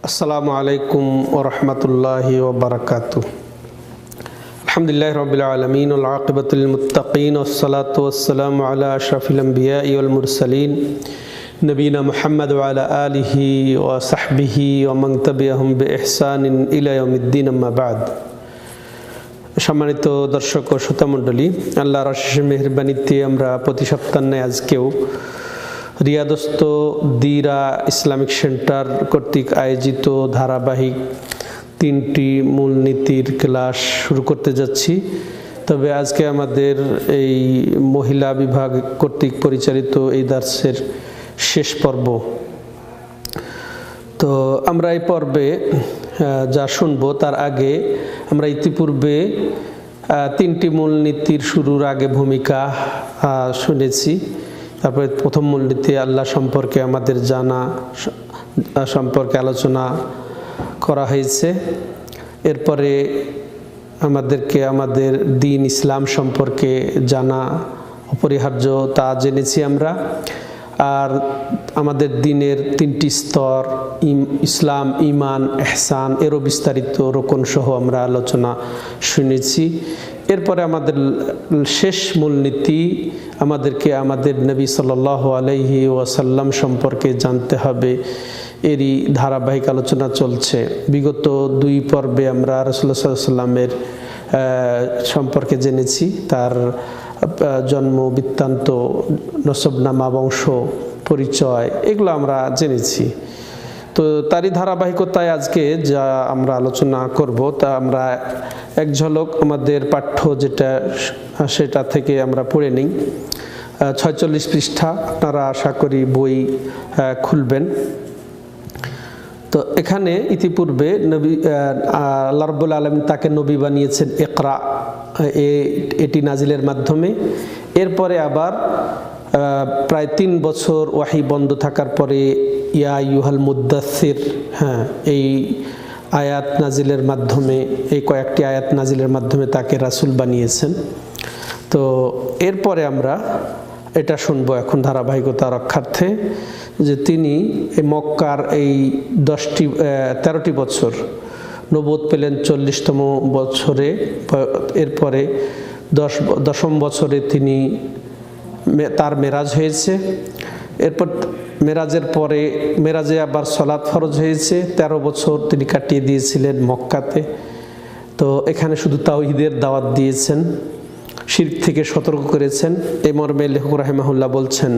আসসালামু আলাইকুম ওয়া রাহমাতুল্লাহি ওয়া বারাকাতুহু। আলহামদুলিল্লাহি রাব্বিল আলামিন ওয়াল আকিবাতু লিল মুত্তাকিন ওয়াসসালাতু ওয়াসসালামু আলা আশরাফিল আমবিয়াই ওয়াল মুরসালিন নবিয়িনা মুহাম্মদ ওয়া আলা আলিহি ওয়া সাহবিহি ওয়া মান তাবিআহুম বিইহসানিন ইলা ইয়াউমিদ্দিন, আম্মা বা'দ। সম্মানিত দর্শক ও শ্রোতামণ্ডলী, আল্লাহর অশেষ মেহেরবানিতে আমরা প্রতি সপ্তাহে আজকেও রিয়াদস্থ দিরা ইসলামিক সেন্টার কর্তৃক আয়োজিত ধারাবাহিক 3টি মূলনীতির ক্লাস শুরু করতে যাচ্ছি। তবে আজকে আমাদের এই মহিলা বিভাগ কর্তৃক পরিচালিত এই দার্সের শেষ পর্ব। তো আমরা এই পর্বে যা শুনব তার আগে আমরা ইতিপূর্বে 3টি মূলনীতির শুরুর আগে ভূমিকা শুনেছি। তারপরে প্রথম মূলনীতি আল্লাহ সম্পর্কে আমাদের জানা সম্পর্কে আলোচনা করা হয়েছে। এরপরে আমাদেরকে আমাদের দ্বীন ইসলাম সম্পর্কে জানা অপরিহার্য তা জেনেছি আমরা। আর আমাদের দ্বীনের 3টি স্তর ইসলাম, ঈমান, ইহসান এরও বিস্তারিত রোকন সহ আমরা আলোচনা শুনেছি। এরপরে আমাদের শেষ মূলনীতি আমাদেরকে আমাদের নবী সাল্লাল্লাহু আলাইহি ওয়াসাল্লাম সম্পর্কে জানতে হবে, এরই ধারাবাহিক আলোচনা চলছে। বিগত 2 পর্বে আমরা রাসূলুল্লাহ সাল্লাল্লাহু আলাইহি ওয়াসাল্লামের সম্পর্কে জেনেছি, তার জন্ম বৃত্তান্ত, নসবনামা, বংশ পরিচয় এগুলো আমরা জেনেছি। তো তারই ধারাবাহিকতায় আজকে যা আমরা আলোচনা করব তা আমরা এক ঝলক আমাদের পাঠ্য যেটা সেটা থেকে আমরা পড়ে নিই। 46 পৃষ্ঠা, আপনারা আশা করি বই খুলবেন। তো এখানে ইতিপূর্বে নবী আল্লাহ রাব্বুল আলামিন তাকে নবী বানিয়েছেন ইকরা, এটি নাজিলের মাধ্যমে। এরপরে আবার প্রায় 3 বছর ওয়াহি বন্ধ থাকার পরে ইয়া আইয়ুহাল মুদ্দাসসির, এই আয়াত নাজিলের মাধ্যমে, এই কয়েকটি আয়াত নাজিলের মাধ্যমে তাকে রাসূল বানিয়েছেন। তো এরপরে আমরা এটা শুনবো এখন ধারাবাহিকতা রক্ষার্থে যে তিনি মক্কার এই 13টি বছর নবুয়ত পেলেন 40তম বছরে। এরপরে 10ম বছরে তিনি তার মেরাজ হয়েছে। এরপর মেরাজের পরে মেরাজে আবার সালাত ফরজ হয়েছে। 13 বছর তিনি কাটিয়ে দিয়েছিলেন মক্কাতে। তো এখানে শুধু তাওহীদের দাওয়াত দিয়েছেন, শিরক থেকে সতর্ক করেছেন। এই মর্মে লেখক রাহিমাহুল্লাহ বলছেন,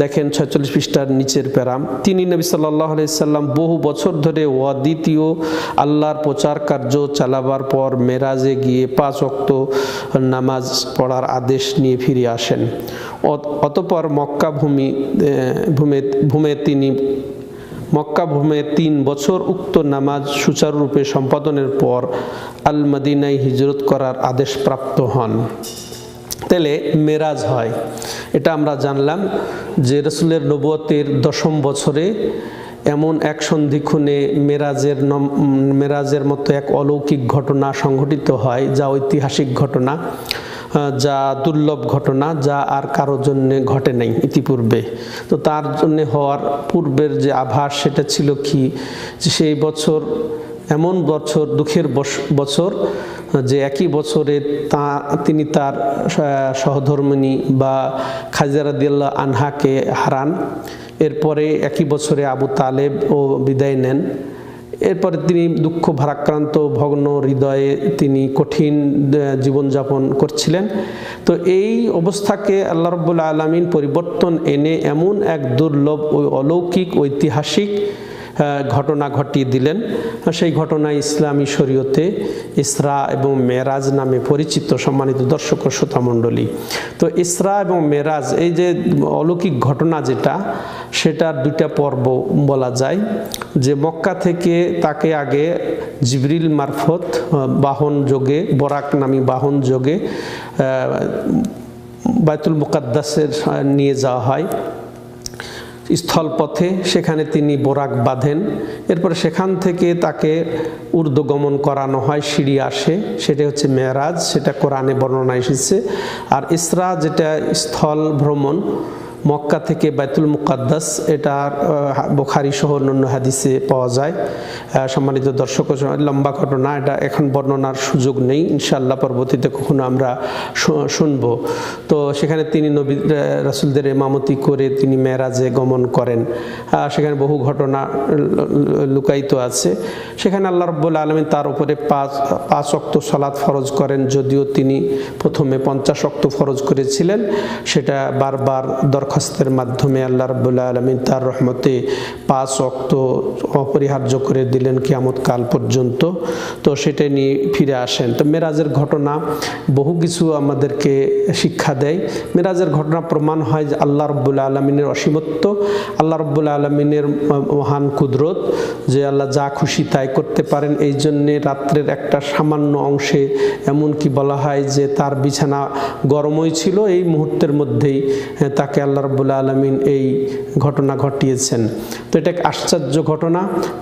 দেখেন 46 পৃষ্ঠার নিচের প্যারাম, তিনি নবী সাল্লাল্লাহু আলাইহি সাল্লাম বহু বছর ধরে অদ্বিতীয় আল্লাহর প্রচার কার্য চালাবার পর মেরাজে গিয়ে 5 ওয়াক্ত নামাজ পড়ার আদেশ নিয়ে ফিরে আসেন। অতঃপর মক্কা ভূমে 3 বছর উক্ত নামাজ সুচারুরূপে সম্পাদনের পর আল মদিনায় হিজরত করার আদেশ প্রাপ্ত হন। তাহলে মেরাজ হয়, এটা আমরা জানলাম যে রাসূলের নবুয়তের 10ম বছরে এমন এক সন্ধিক্ষণে মেরাজের মতো এক অলৌকিক ঘটনা সংঘটিত হয়, যা ঐতিহাসিক ঘটনা, যা দুর্লভ ঘটনা, যা আর কারোর জন্য ঘটে নাই ইতিপূর্বে। তো তার জন্য হওয়ার পূর্বের যে আভাস সেটা ছিল কি, যে সেই বছর এমন বছর, দুঃখের বছর, যে একই বছরে তিনি তার সহধর্মিণী বা খাদিজা রাদিয়াল্লাহু আনহাকে হারান। এরপরে একই বছরে আবু তালেব ও বিদায় নেন। এরপরে তিনি দুঃখ ভারাক্রান্ত ভগ্ন হৃদয়ে তিনি কঠিন জীবনযাপন করছিলেন। তো এই অবস্থাকে আল্লাহ রাব্বুল আলামিন পরিবর্তন এনে এমন এক দুর্লভ ও অলৌকিক ঐতিহাসিক ঘটনা ঘটিয়ে দিলেন। সেই ঘটনা ইসলামী শরীয়তে ইসরা এবং মেরাজ নামে পরিচিত। সম্মানিত দর্শক ও শ্রোতামণ্ডলী, তো ইসরা এবং মেরাজ এই যে অলৌকিক ঘটনা যেটা, সেটার 2টা পর্ব বলা যায়। যে মক্কা থেকে তাকে আগে জিবরিল মারফত বাহন যোগে, বরাক নামী বাহন যোগে বাইতুল মুকাদ্দাসের নিয়ে যাওয়া হয় স্থলপথে। সেখানে তিনি বোরাক বাঁধেন। এরপরে সেখান থেকে তাকে ঊর্ধ্বগমন করানো হয়, সিঁড়ি আসে, সেটা হচ্ছে মেরাজ, সেটা কোরআনে বর্ণনা এসেছে। আর ইসরা যেটা স্থল ভ্রমণ, মক্কা থেকে বাইতুল মুকাদ্দাস, এটা বুখারী সহ অন্যান্য হাদিসে পাওয়া যায়। সম্মানিত দর্শক, লম্বা ঘটনা, এটা এখন বর্ণনার সুযোগ নেই, ইনশাআল্লাহ পরবর্তীতে কখনো আমরা শুনব। তো সেখানে তিনি নবী রাসূলদের ইমামতি করে তিনি মেরাজে গমন করেন। সেখানে বহু ঘটনা লুকায়িত আছে। সেখানে আল্লাহ রাব্বুল আলামিন তার উপরে পাঁচ ওয়াক্ত সালাত ফরজ করেন, যদিও তিনি প্রথমে 50 ওয়াক্ত ফরজ করেছিলেন। সেটা বারবার দরখাস্তের মাধ্যমে আল্লাহ রাব্বুল আলামিন তার রহমতে 5 ওয়াক্ত অপরিহার্য করে দিলেন কিয়ামত কাল পর্যন্ত। তো সেটা নিয়ে ফিরে আসেন। তো মেরাজের ঘটনা বহু কিছু আমাদেরকে শিক্ষা দেয়। মেরাজের ঘটনা প্রমাণ হয় যে আল্লাহ রাব্বুল আলামিনের অসীমত্ব, আল্লাহ রাব্বুল আলামিনের মহান কুদরত, যে আল্লাহ যা খুশি তাই করতে পারেন। এই জন্যে রাত্রের একটা সামান্য অংশে এমনকি বলা হয় যে তার বিছানা গরমই ছিল, এই মুহূর্তের মধ্যেই তাকে আল্লাহ রাব্বুল আলামিন এই ঘটনা ঘটিয়েছেন। তো এটা এক আশ্চর্য ঘটনা,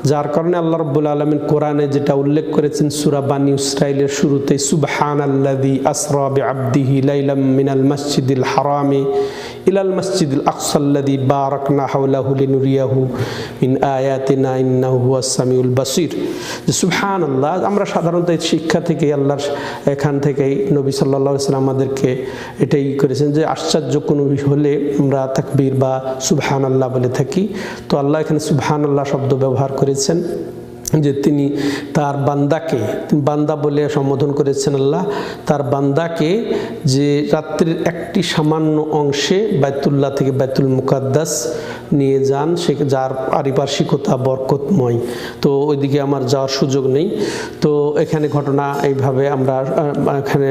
যার কারণে আল্লাহ রাব্বুল আলামিন কোরআনে যেটা উল্লেখ করেছেন সূরা বানী ইসরাঈলের শুরুতেই, সুবহানাল্লাযী আসরা বিআবদিহি লাইলাম মিনাল মাসজিদিল হারামি ইলাল মাসজিদিল আকসাল্লাযী বারাকনা হাওলাহু লিনুরিয়াহু মিন আয়াতিনা ইন্নাহু হুয়াস সামিউল বাসীর। যে সুবহানাল্লাহ, আমরা সাধারণত এই শিক্ষা থেকে আল্লাহর এখান থেকেই নবী সাল্লাল্লাহু আলাইহি ওয়াসাল্লাম আমাদেরকে এটাই করেছেন যে আশ্চর্য কোনো বিষয় হলে আমরা তাকবীর বা সুবহানাল্লাহ বলে থাকি। তো আল্লাহ এখানে সুবহানাল্লাহ শব্দ ব্যবহার করেছেন যে তিনি তার বান্দাকে, বান্দা বলে সম্বোধন করেছেন আল্লাহ, তার বান্দাকে যে রাত্রির একটি সামান্য অংশে বাইতুল্লাহ থেকে বাইতুল মুকাদ্দাস নিয়ে যান, সে যার পারিপার্শ্বিকতা বরকতময়। তো ওইদিকে আমার যাওয়ার সুযোগ নেই। তো এখানে ঘটনা এইভাবে আমরা এখানে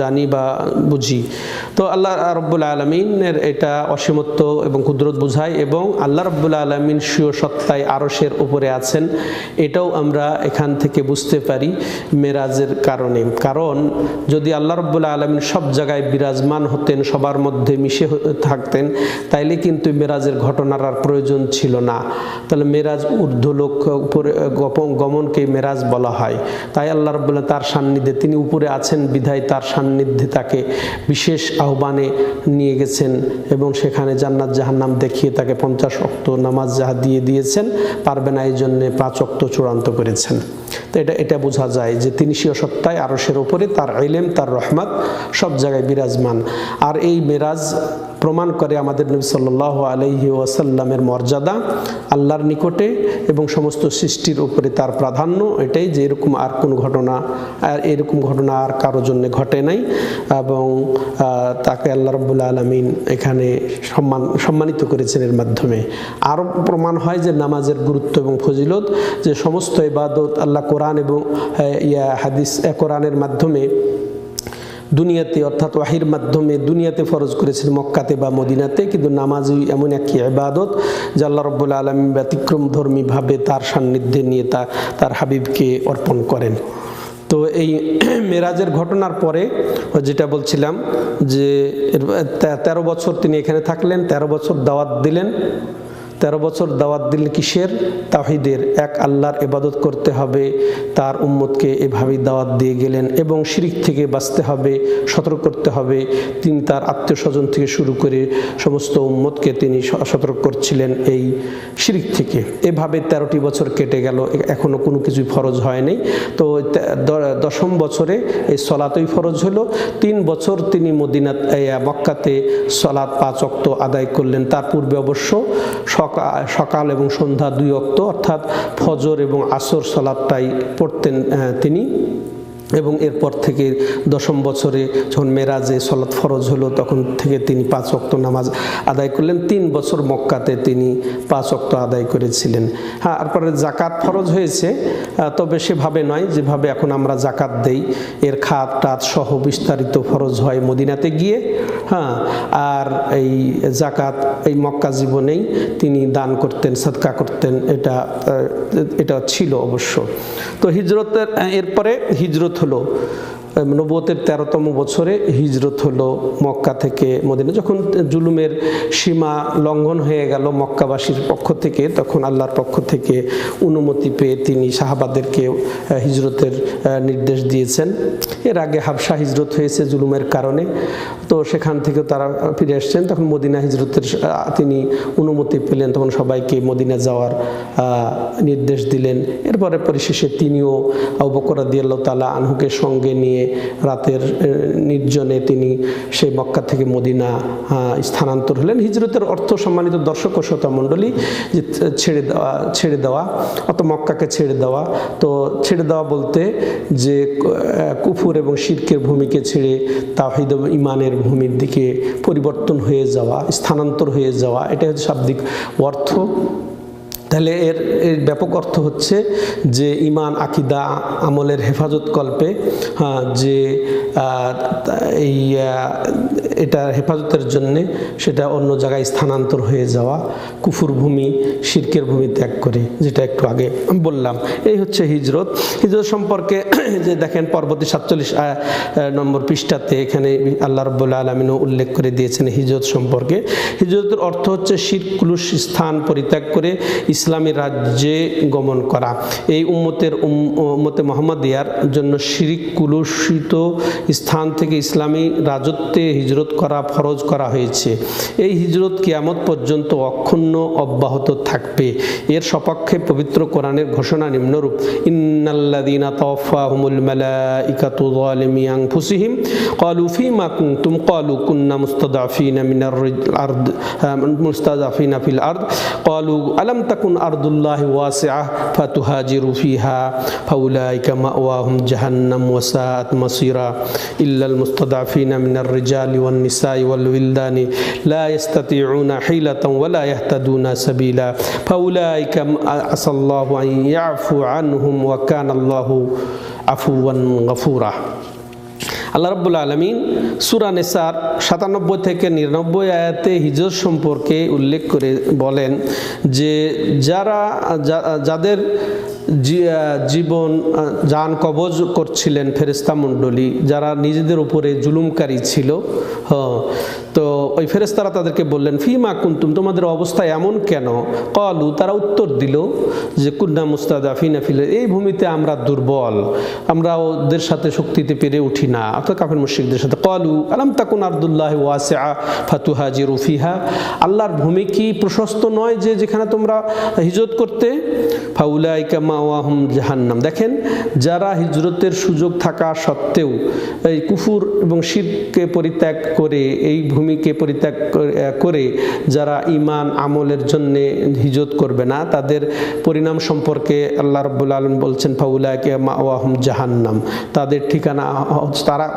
জানি বা বুঝি। তো আল্লাহ রাব্বুল আলামিনের এটা অসীমত্ব এবং কুদরত বোঝায়, এবং আল্লাহ রাব্বুল আলামিন স্বীয় সত্তায় আরশের উপরে আছেন, এটাও আমরা এখান থেকে বুঝতে পারি মেরাজের কারণে। কারণ যদি আল্লাহ রাব্বুল আলামিন সব জায়গায় বিরাজমান হতেন, সবার মধ্যে মিশে থাকতেন, তাইলে কিন্তু মেরাজের ঘটনার আর প্রয়োজন ছিল না। তাহলে মেরাজ ঊর্ধ্বলোক উপরে গমনকে মেরাজ বলা হয়। তাই আল্লাহ রাব্বুল তার সান্নিধ্যে, তিনি উপরে আছেন বিধায় তার সান্নিধ্যে তাকে বিশেষ আহ্বানে নিয়ে গেছেন, এবং সেখানে জান্নাত জাহান্নাম দেখিয়ে তাকে 50 ওয়াক্ত নামাজ যাহা দিয়ে দিয়েছেন, পারবে না এই জন্যে 5 ওয়াক্ত চূড়ান্ত করেছেন। তো এটা বোঝা যায় যে তিনি স্বীয় সত্তায় আরশের উপরে, তার ইলম, তার রহমত সব জায়গায় বিরাজমান। আর এই মেরাজ প্রমাণ করে আমাদের নবী সাল্লাল্লাহু আলাইহি ওয়াসাল্লামের মর্যাদা আল্লাহর নিকটে এবং সমস্ত সৃষ্টির উপরে তার প্রাধান্য। এটাই যে এরকম আর কোনো ঘটনা, আর এরকম ঘটনা আর কারো জন্য ঘটে নাই, এবং তাকে আল্লাহ রাব্বুল আলামিন এখানে সম্মানিত করেছেন এর মাধ্যমে। আরও প্রমাণ হয় যে নামাজের গুরুত্ব এবং ফজিলত, যে সমস্ত ইবাদত আল্লাহ কোরআন এবং হাদিস কোরআনের মাধ্যমে দুনিয়াতে, অর্থাৎ ওয়াহির মাধ্যমে দুনিয়াতে ফরজ করেছেন মক্কাতে বা মদিনাতে, কিন্তু নামাজই এমন একটি ইবাদত যে আল্লাহ রাব্বুল আলামিন ব্যতিক্রমধর্মীভাবে তার সান্নিধ্যে নিয়ে তার হাবিবকে অর্পণ করেন। তো এই মেরাজের ঘটনার পরে যেটা বলছিলাম যে 13 বছর তিনি এখানে থাকলেন, 13 বছর দাওয়াত দিলেন। 13 বছর দাওয়াত দিলেন কিসের? তাওহীদের, এক আল্লাহর ইবাদত করতে হবে, তার উম্মতকে এভাবেই দাওয়াত দিয়ে গেলেন, এবং শিরক থেকে বাঁচতে হবে, সতর্ক করতে হবে। তিনি তার আত্মীয় স্বজন থেকে শুরু করে সমস্ত উম্মতকে তিনি সতর্ক করছিলেন এই শিরক থেকে। এভাবে 13টি বছর কেটে গেল, এখনো কোনো কিছুই ফরজ হয়নি। তো 10ম বছরে এই সলাতই ফরজ হলো। 3 বছর তিনি মক্কাতে সলাত 5 ওয়াক্ত আদায় করলেন। তার পূর্বে অবশ্য সকাল এবং সন্ধ্যা 2 ওয়াক্ত, অর্থাৎ ফজর এবং আসর সালাতটাই পড়তেন তিনি। এবং এরপর থেকে 10ম বছরে যখন মেরাজে সালাত ফরজ হলো, তখন থেকে তিনি 5 ওয়াক্ত নামাজ আদায় করলেন। 3 বছর মক্কাতে তিনি 5 ওয়াক্ত আদায় করেছিলেন। হ্যাঁ, তারপরে জাকাত ফরজ হয়েছে, তবে সেভাবে নয় যেভাবে এখন আমরা জাকাত দেই, এর খাত টাত সহ বিস্তারিত ফরজ হয় মদিনাতে গিয়ে। হ্যাঁ, আর এই জাকাত এই মক্কা জীবনেই তিনি দান করতেন, সাদকা করতেন, এটা ছিল অবশ্য। তো হিজরতের এরপরে হিজরত হলো। নবুয়তের 13তম বছরে হিজরত হলো মক্কা থেকে মদিনা। যখন জুলুমের সীমা লঙ্ঘন হয়ে গেল মক্কাবাসীর পক্ষ থেকে, তখন আল্লাহর পক্ষ থেকে অনুমতি পেয়ে তিনি সাহাবাদেরকে হিজরতের নির্দেশ দিয়েছেন। এর আগে হাবশা হিজরত হয়েছে জুলুমের কারণে, তো সেখান থেকে তারা ফিরে আসছেন। তখন মদিনা হিজরতের তিনি অনুমতি পেলেন, তখন সবাইকে মদিনা যাওয়ার নির্দেশ দিলেন। এরপরে পরিশেষে তিনিও আবু বকর রাদিয়াল্লাহু তাআলা আনহুকে সঙ্গে নিয়ে রাতের নির্জনে তিনি সেই মক্কা থেকে মদিনা স্থানান্তর হলেন। হিজরতের অর্থ সম্মানিত দর্শক ও শ্রোতা মণ্ডলী যে ছেড়ে দেওয়া অত মক্কাকে ছেড়ে দেওয়া। তো ছেড়ে দেওয়া বলতে যে কুফর এবং শিরকের ভূমিকে ছেড়ে তাওহীদ ও ঈমানের ভূমির দিকে পরিবর্তন হয়ে যাওয়া, স্থানান্তর হয়ে যাওয়া, এটা হচ্ছে শাব্দিক অর্থ। তাহলে এর ব্যাপক অর্থ হচ্ছে যে ঈমান আকীদা আমলের হেফাজত কল্পে যে এটা হেফাজতের জন্যে সেটা অন্য জায়গায় স্থানান্তর হয়ে যাওয়া, কুফুর ভূমি শিরকের ভূমি ত্যাগ করে, যেটা একটু আগে বললাম। এই হচ্ছে হিজরত। হিজরত সম্পর্কে যে দেখেন পরবর্তী 47 নম্বর পৃষ্ঠাতে এখানে আল্লাহ রাব্বুল আলামিন উল্লেখ করে দিয়েছেন হিজরত সম্পর্কে। হিজরতের অর্থ হচ্ছে শিরক কুলুশ স্থান পরিত্যাগ করে ইসলামী রাজ্যে গমন করা। এই উম্মতে মুহাম্মাদিয়ার জন্য শিরক কুলুষিত স্থান থেকে ইসলামী রাজত্বে হিজরত করা ফরজ করা হয়েছে। এই হিজরত কিয়ামত পর্যন্ত অক্ষুণ্ণ অব্যাহত থাকবে। এর সপক্ষে পবিত্র কোরআনের ঘোষণা নিম্নরূপ: ইন্নাল্লাযীনা তাওয়াফাহুমুল মালাইকাতু যালিমি আনফুসিহিম ক্বালু ফীমা কুনতুম ক্বালু কুন্না মুস্তাযআফিনা ফিল আরদ ক্বালু আলাম তাকুন আরদুল্লাহি ওয়াসিআহ ফাতুহাজিরু ফিহা ফাউলাইকা মাওয়াহুম জাহান্নাম ওয়া সাআত মাসীরা ইল্লাল মুস্তাযআফিনা মিনার রিজালি ওয়ান নিসাই ওয়াল উইলদানি লা ইস্তাতিউনা হিলাতান ওয়া লা ইয়াহতাদুনা সাবিলা ফাউলাইকা আসাল্লাহু আন ইয়াফু আনহুম ওয়া কানাল্লাহু আফুওয়ান গফুরা। আল্লাহ রাব্বুল আলামিন সূরা নিসার 97 থেকে 99 আয়াতে হিজরত সম্পর্কে উল্লেখ করে বলেন যে যাদের জীবন জান কবজ করছিলেন ফেরেশতা মণ্ডলী, যারা নিজেদের উপরে জুলুমকারী ছিল, তো ওই ফেরেশতারা তাদেরকে বললেন ফীমা কুনতুম, তোমাদের অবস্থা এমন কেন? ক্বালু, তারা উত্তর দিল যে কুন্না মুস্তাযআফিনা ফিল, এই ভূমিতে আমরা দুর্বল, আমরা ওদের সাথে শক্তিতে পেরে উঠি না, অর্থাৎ কাফির মুশরিকদের সাথে। ক্বালু আলাম তাকুন আরদুল্লাহি ওয়াসিআ ফাতুহাজিরু ফিহা, আল্লাহর ভূমি কি প্রশস্ত নয় যে যেখানে তোমরা হিজরত করতে? ফাউলাইকা মাওয়াহুম জাহান্নাম, দেখেন যারা হিজরতের সুযোগ থাকা সত্ত্বেও এই কুফুর এবং শিরককে পরিত্যাগ করে, এই ভূমিকে পরিত্যাগ করে যারা ঈমান আমলের জন্য হিজরত করবে না, তাদের পরিণাম সম্পর্কে আল্লাহ রাব্বুল আলামিন বলছেন ফাউলাইকা মাওয়াহুম জাহান্নাম, তাদের ঠিকানা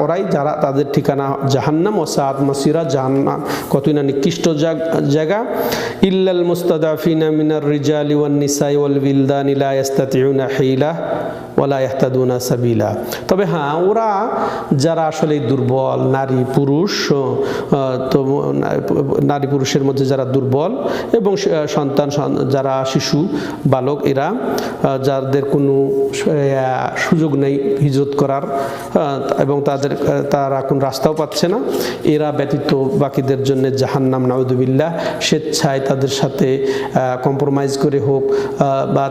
ওরাই যারা তাদের ঠিকানা জাহান্নাম ও সাআত মাসীরা, জাহান্নাম কতই না নিকৃষ্ট জায়গা। ইল্লাল মুস্তাযআফিনা মিনার রিজালি ওয়ান নিসাই ওয়াল উইলদানি লা ইস্তাতিউনা হিলা ওয়ালা ইয়াহতাদুনা সাবিলা, তবে হ্যাঁ ওরা যারা আসলে দুর্বল, নারী পুরুষ, তো নারী পুরুষের মধ্যে যারা দুর্বল এবং সন্তান যারা শিশু বালক, এরা যাদের কোনো সুযোগ নেই হিজরত করার এবং তারা কোন রাস্তাও পাচ্ছে না, এরা ব্যতীত বাকিদের জন্য জাহান্নাম নাউযুবিল্লাহ। স্বেচ্ছায় তাদের সাথে কম্প্রোমাইজ করে হোক বা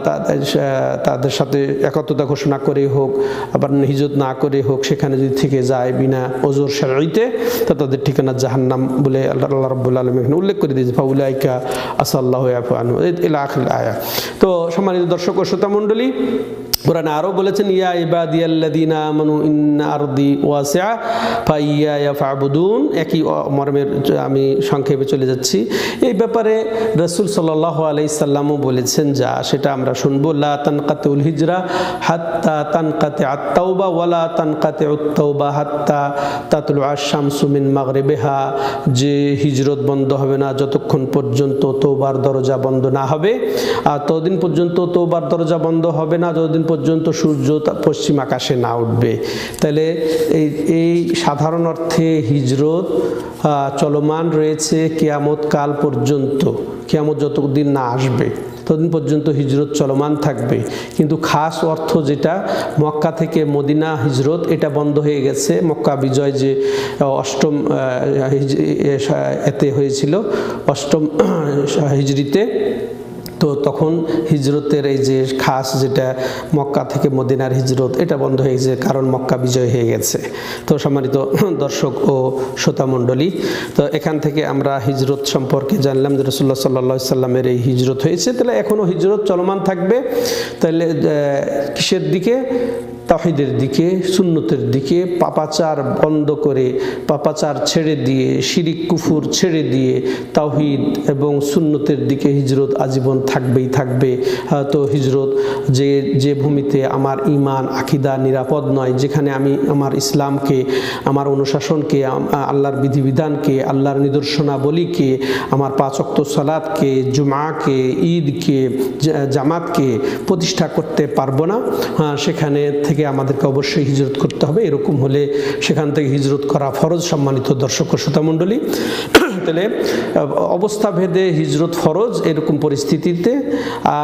তাদের সাথে একত্রতা ঘোষণা করে হোক, আবার হিজরত না করে হোক, সেখানে যদি থেকে যায় বিনা ওজর শারঈতে, তা তাদের ঠিকানা জাহান্নাম বলে আল্লাহ রাব্বুল আলামিন উল্লেখ করে দিয়েছে ফাউলাইকা আসাল্লাহু ইয়াফু আনহু ইলা আখির আয়া। তো সম্মানিত দর্শক ও শ্রোতা মণ্ডলী, কোরআনে আরো বলেছেন ইয়া ইবাদিয়াল্লাযীনা আমানু ইন্না আরদি ওয়াসিআ ফাইয়ায়া ফা'বুদুন, একই মর্মের আমি সংক্ষেপে চলে যাচ্ছি। এই ব্যাপারে রাসূল সাল্লাল্লাহু আলাইহি সাল্লামও বলেছেন, যা সেটা আমরা শুনবো, লা তানকাতুল হিজরা হাত্তা তানকাতিআত তাওবা ওয়ালা তানকাতিউত তাওবা হাত্তা তাতলুআশ শামসু মিন মাগরিবিহা, যে হিজরত বন্ধ হবে না যতক্ষণ পর্যন্ত তওবার দরজা বন্ধ না হবে, আর ততদিন পর্যন্ত তওবার দরজা বন্ধ হবে না যতদিন পর্যন্ত সূর্য পশ্চিম আকাশে না উঠবে। তাহলে এই সাধারণ অর্থে হিজরত চলমান রয়েছে কিয়ামত কাল পর্যন্ত, কিয়ামত যতদিন না আসবে। ততদিন পর্যন্ত হিজরত চলমান থাকবে। কিন্তু খাস অর্থ যেটা মক্কা থেকে মদিনা হিজরত, এটা বন্ধ হয়ে গেছে। মক্কা বিজয় যে অষ্টম এতে হয়েছিল, অষ্টম হিজরিতে, তো তখন হিজরতের এই যে খাস যেটা মক্কা থেকে মদিনার হিজরত, এটা বন্ধ হয়ে গেছে, কারণ মক্কা বিজয় হয়ে গেছে। তো সম্মানিত দর্শক ও শ্রোতামণ্ডলী, তো এখান থেকে আমরা হিজরত সম্পর্কে জানলাম যে রাসূলুল্লাহ সাল্লাল্লাহু আলাইহি সাল্লামের এই হিজরত হয়েছে। তাহলে এখনও হিজরত চলমান থাকবে। তাহলে কিসের দিকে? তাওহীদের দিকে, সুন্নতের দিকে। পাপাচার বন্ধ করে, পাপাচার ছেড়ে দিয়ে, শিরিক কুফুর ছেড়ে দিয়ে তাওহীদ এবং সুন্নতের দিকে হিজরত আজীবন থাকবেই থাকবে। তো হিজরত যে ভূমিতে আমার ঈমান আকীদা নিরাপদ নয়, যেখানে আমি আমার ইসলামকে, আমার অনুশাসনকে, আল্লাহর বিধিবিধানকে, আল্লাহর নিদর্শনাবলীকে, আমার 5 ওয়াক্ত সালাতকে, জুমাকে, ঈদকে, জামাতকে প্রতিষ্ঠা করতে পারবো না, সেখানে থেকে আমাদেরকে অবশ্যই হিজরত করতে হবে। এরকম হলে সেখান থেকে হিজরত করা ফরজ। সম্মানিত দর্শক ও শ্রোতামণ্ডলী, তাহলে অবস্থা ভেদে হিজরত ফরজ এরকম পরিস্থিতিতে।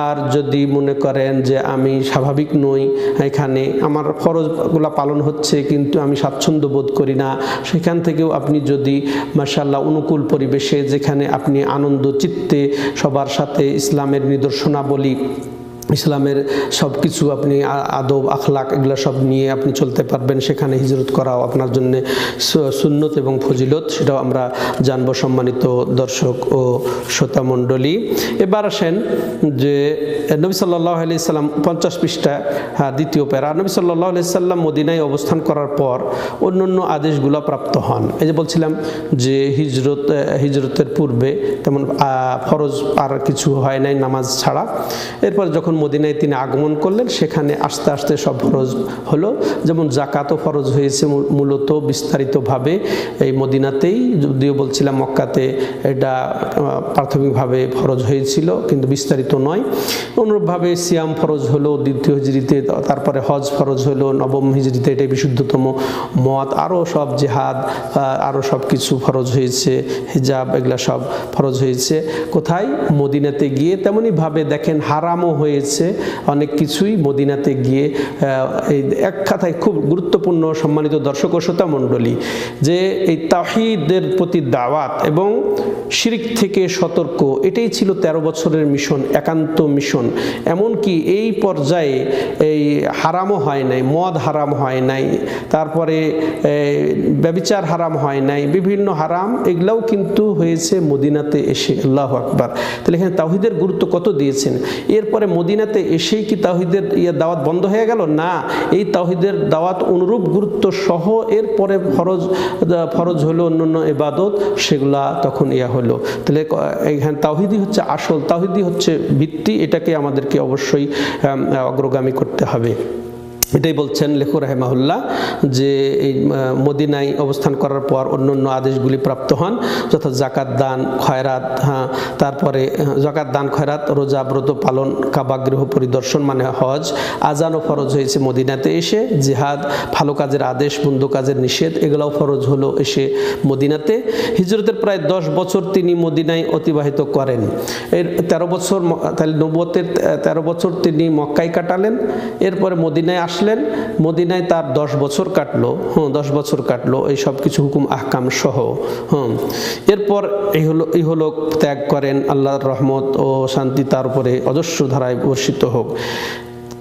আর যদি মনে করেন যে আমি স্বাভাবিক নই, এখানে আমার ফরজগুলো পালন হচ্ছে কিন্তু আমি স্বাচ্ছন্দ্য বোধ করি না, সেখান থেকেও আপনি যদি মাশাআল্লাহ অনুকূল পরিবেশে, যেখানে আপনি আনন্দ চিত্তে সবার সাথে ইসলামের নিদর্শনাবলী, ইসলামের সব কিছু আপনি আদব আখলাক এগুলো সব নিয়ে আপনি চলতে পারবেন, সেখানে হিজরত করাও আপনার জন্য সুন্নত এবং ফজিলত, সেটাও আমরা জানব। সম্মানিত দর্শক ও শ্রোতামণ্ডলী, এবার আসেন যে নবী সাল্লাল্লাহু আলাইহি সাল্লাম 50 পৃষ্ঠা দ্বিতীয় প্যারা। নবী সাল্লাল্লাহু আলাইহি সাল্লাম মদিনায় অবস্থান করার পর অন্যান্য আদেশগুলো প্রাপ্ত হন। এই যে বলছিলাম যে হিজরতের পূর্বে তেমন ফরজ আর কিছু হয় নাই নামাজ ছাড়া। এরপর যখন মদিনায় তিনি আগমন করলেন, সেখানে আস্তে আস্তে সব ফরজ হলো। যেমন জাকাতও ফরজ হয়েছে মূলত বিস্তারিতভাবে এই মদিনাতেই, যদিও বলছিলাম মক্কাতে এটা প্রাথমিকভাবে ফরজ হয়েছিল কিন্তু বিস্তারিত নয়। অনুরূপভাবে সিয়াম ফরজ হলো দ্বিতীয় হিজরিতে, তারপরে হজ ফরজ হলো নবম হিজরিতে, এটাই বিশুদ্ধতম মত। আরও সব জিহাদ, আরও সব কিছু ফরজ হয়েছে, হিজাব, এগুলা সব ফরজ হয়েছে কোথায়? মদিনাতে গিয়ে। তেমনইভাবে দেখেন হারামও হয়েছে অনেক কিছুই মদিনাতে গিয়ে। এই এক কথায় খুব গুরুত্বপূর্ণ সম্মানিত দর্শক ও শ্রোতামণ্ডলী, যে এই তাওহীদের প্রতি দাওয়াত এবং শিরক থেকে সতর্ক, এটাই ছিল 13 বছরের মিশন, একান্ত মিশন। এমনকি এই পর্যায়ে এই হারামও হয় নাই, মদ হারাম হয় নাই, তারপরে ব্যভিচার হারাম হয় নাই, বিভিন্ন হারাম এগুলাও কিন্তু হয়েছে মদিনাতে এসে। আল্লাহু আকবার। তাহলে এখানে তাওহীদের গুরুত্ব কত দিয়েছেন। এরপরে মদিনাতে এসেই কি তাওহীদের দাওয়াত বন্ধ হয়ে গেল? না, এই তাওহীদের দাওয়াত অনুরূপ গুরুত্ব সহ এরপরে ফরজ হলো অন্যান্য ইবাদত, সেগুলা তখন হলো। তাহলে এখানে তাওহীদই হচ্ছে আসল, তাওহীদই হচ্ছে ভিত্তি, এটাকে আমাদেরকে অবশ্যই অগ্রগামী করতে হবে। এটাই বলছেন লেখক রাহিমাহুল্লাহ, যে এই মদিনায় অবস্থান করার পর অন্যান্য আদেশগুলি প্রাপ্ত হন, যথা জাকাত দান, খয়রাত, তারপরে জাকাত দান, খয়রাত, রোজা, ব্রত পালন, কাবা গৃহ পরিদর্শন মানে হজ, আজানও ফরজ হয়েছে মদিনাতে এসে, জিহাদ, ভালো কাজের আদেশ, মন্দ কাজের নিষেধ, এগুলাও ফরজ হলো এসে মদিনাতে। হিজরতের প্রায় 10 বছর তিনি মদিনায় অতিবাহিত করেন। এর 13 বছর, তাহলে নবুয়তের 13 বছর তিনি মক্কায় কাটালেন, এরপরে মদিনায় আসলেন। মদিনায় তার 10 বছর কাটলো, 10 বছর কাটলো এই সব কিছু হুকুম আহকাম সহ। এরপর এই হলো ত্যাগ করেন, আল্লাহর রহমত ও শান্তি তার উপরে অজস্র ধারায় বর্ষিত হোক।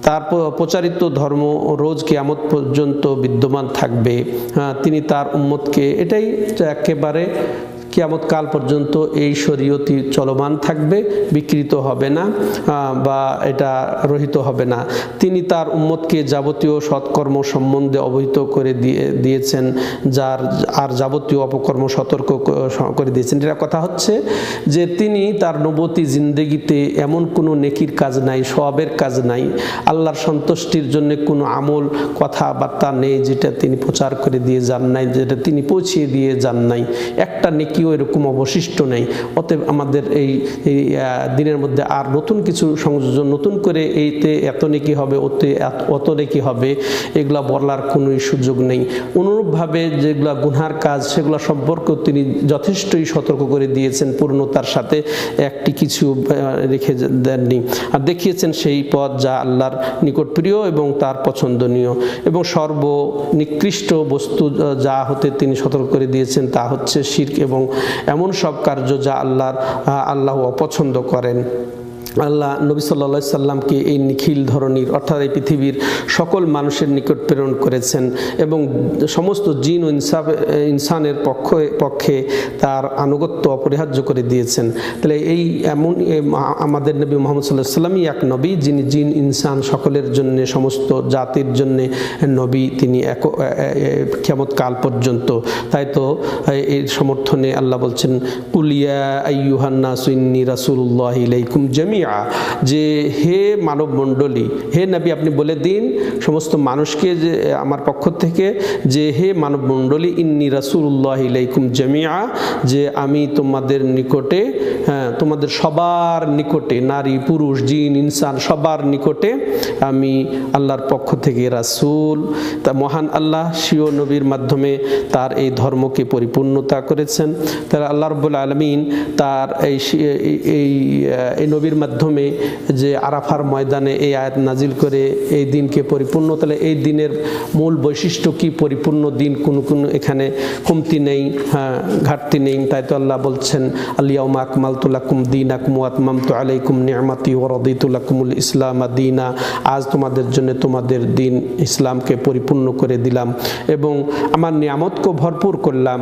তার প্রচারিত ধর্ম রোজ কিয়ামত পর্যন্ত বিদ্যমান থাকবে। তিনি তার উম্মতকে, এটাই একেবারে কিয়ামত কাল পর্যন্ত এই শরীয়তি চলমান থাকবে, বিকৃত হবে না বা এটা রহিত হবে না। তিনি তার উম্মতকে যাবতীয় সৎকর্ম সম্বন্ধে অবহিত করে দিয়েছেন, আর যাবতীয় অপকর্ম সতর্ক করে দিয়েছেন। এটা কথা হচ্ছে যে তিনি তার নবুয়তি জিন্দেগিতে এমন কোনো নেকির কাজ নাই, সওয়াবের কাজ নাই, আল্লাহর সন্তুষ্টির জন্য কোনো আমল কথাবার্তা নেই যেটা তিনি প্রচার করে দিয়ে যান নাই, যেটা তিনি পৌঁছিয়ে দিয়ে যান নাই। একটা নেকি কেউ এরকম অবশিষ্ট নেই। অতএব আমাদের এই দিনের মধ্যে আর নতুন কিছু সংযোজন, নতুন করে এইতে এত নেকি হবে, ওতে অত নেকি হবে, এগুলা বলার কোনো সুযোগ নেই। অনুরূপভাবে যেগুলা গুনহার কাজ সেগুলো সম্পর্কেও তিনি যথেষ্টই সতর্ক করে দিয়েছেন, পূর্ণতার সাথে একটি কিছু রেখে দেননি, আর দেখিয়েছেন সেই পথ যা আল্লাহর নিকট প্রিয় এবং তার পছন্দনীয়। এবং সর্বনিকৃষ্ট বস্তু যা হতে তিনি সতর্ক করে দিয়েছেন তা হচ্ছে শিরক এবং এমন সব কার্য যা আল্লাহ অপছন্দ করেন। আল্লাহ নবী সাল্লাল্লাহু আলাইহি সাল্লামকে এই নিখিল ধরনীর অর্থাৎ এই পৃথিবীর সকল মানুষের নিকট প্রেরণ করেছেন এবং সমস্ত জিন ও ইনসানের পক্ষে তার আনুগত্য অপরিহার্য করে দিয়েছেন। তাহলে এই এমন আমাদের নবী মুহাম্মদ সাল্লাল্লাহু আলাইহি সাল্লামই এক নবী যিনি জিন ইনসান সকলের জন্য, সমস্ত জাতির জন্য নবী, তিনি কিয়ামত কাল পর্যন্ত। তাই তো এর সমর্থনে আল্লাহ বলছেন, কুল ইয়া আইয়ুহান নাসু ইন্নী রাসূলুল্লাহি ইলাইকুম জামিআ, যে হে মানব মণ্ডলী, হে নবী আপনি বলে দিন সমস্ত মানুষকে যে আমার পক্ষ থেকে, যে হে মানব মণ্ডলী, ইন্নী রাসূলুল্লাহি ইলাইকুম জামিআ, যে আমি তোমাদের নিকটে, তোমাদের সবার নিকটে, নারী পুরুষ জিন ইনসান সবার নিকটে আমি আল্লাহর পক্ষ থেকে রাসূল। তা মহান আল্লাহ স্বীয় নবীর মাধ্যমে তার এই ধর্মকে পরিপূর্ণতা করেছেন। তারা আল্লাহ রাব্বুল আলামিন তার এই নবীর মাধ্যমে যে আরাফার ময়দানে এই আয়াত নাজিল করে এই দিনকে পরিপূর্ণ, তাহলে এই দিনের মূল বৈশিষ্ট্য কি? পরিপূর্ণ দিন, কোনো এখানে কমতি নেই, ঘাটতি নেই। তাই তো আল্লাহ বলছেন, আল-ইয়াউমা আকমালতু লাকুম দীনাকুম ওয়া আতমামতু আলাইকুম নি'মাতি ওয়া রাদিতু লাকুমুল ইসলামা দীনা, আজ তোমাদের জন্য তোমাদের দিন ইসলামকে পরিপূর্ণ করে দিলাম এবং আমার নিয়ামতকে ভরপুর করলাম,